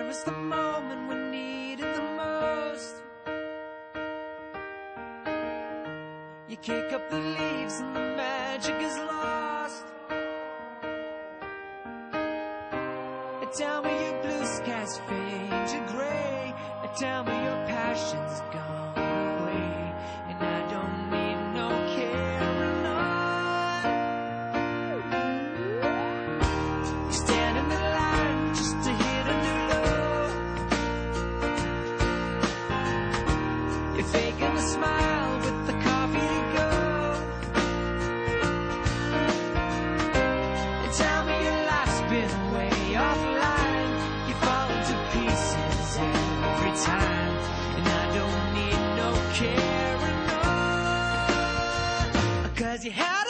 missed the moment we needed the most. You kick up the leaves and the magic is lost. Tell me your blue skies fade to gray. Tell me your passion's gone away, and I don't need no carrying on. You stand in the line just to hit a new low. You're faking a smile with the coffee to go. And tell me your life's been way offline. You fall into pieces every time, and I don't need no carrying on, 'cause you had